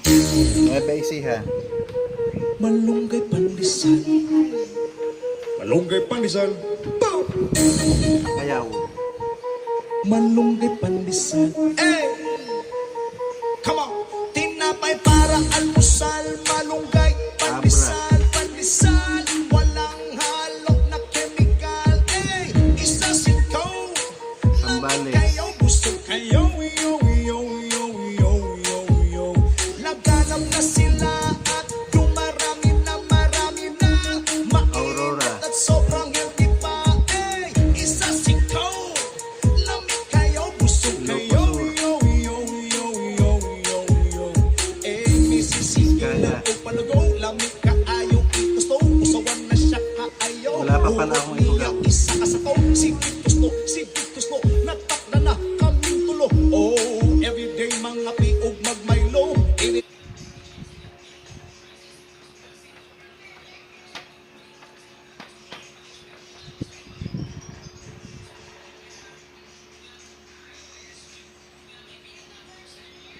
Nueva Ecija. Malunggay pandesal. Malunggay pandesal. Kayaw. Malunggay pandesal. Hey! Come on! Tinapay para almusal. Malunggay pandesal. Pandesal. Walang halok na chemical. Hey! Isa sikaw. Sambales. Kayo gusto kayo. Yo, yo, yo, yo, yo, yo. Naghanap na sila at dumarami na marami na. Aurora. Mainit at sobrang healthy pa. Hey! Isa sikaw. Lamig kayo. Gusto kayo. Yo, yo, yo, yo, yo, yo. Eh, misisingil na o palagaw. Lamig ka ayaw itusto. Usawan na siya kaayaw. Wala pa pala akong itugaw. Isa ka sa to. Sige gusto. Sige